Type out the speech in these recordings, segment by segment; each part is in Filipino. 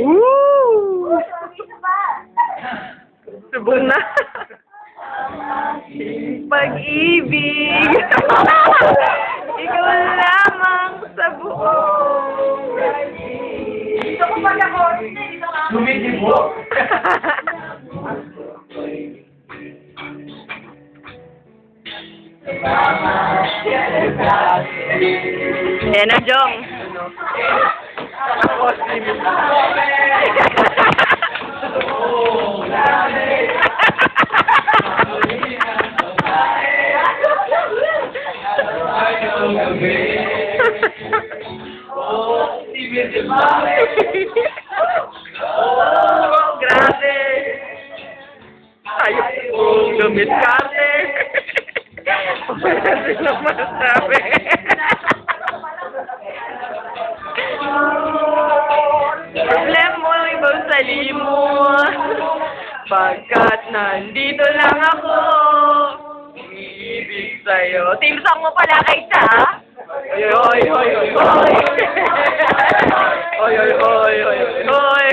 Woo! Subong na. Pag-ibig. Ikaw lamang sa buong. Dito ko pala ko. Lumidibo. Ayan na, Jong. Ako si Grabe. Ayos mong lumiskarte. Wala silang masasabi. Problema mo lang ibang sali mo. Pagkat nandito lang ako, umiibig sa'yo. Team song mo pala kay Cha. Hoy, hoy, hoy, hoy, hoy. Hoy, hoy, hoy, hoy, hoy, hoy.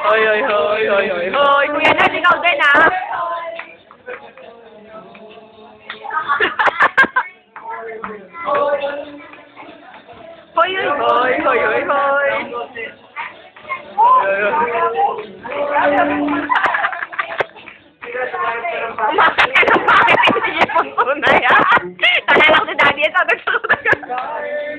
Hoy, hoy, hoy, hoy, hoy, hoy. Kuya Nat, ikaw din, ha? Hoy, hoy, hoy, hoy, hoy, hoy.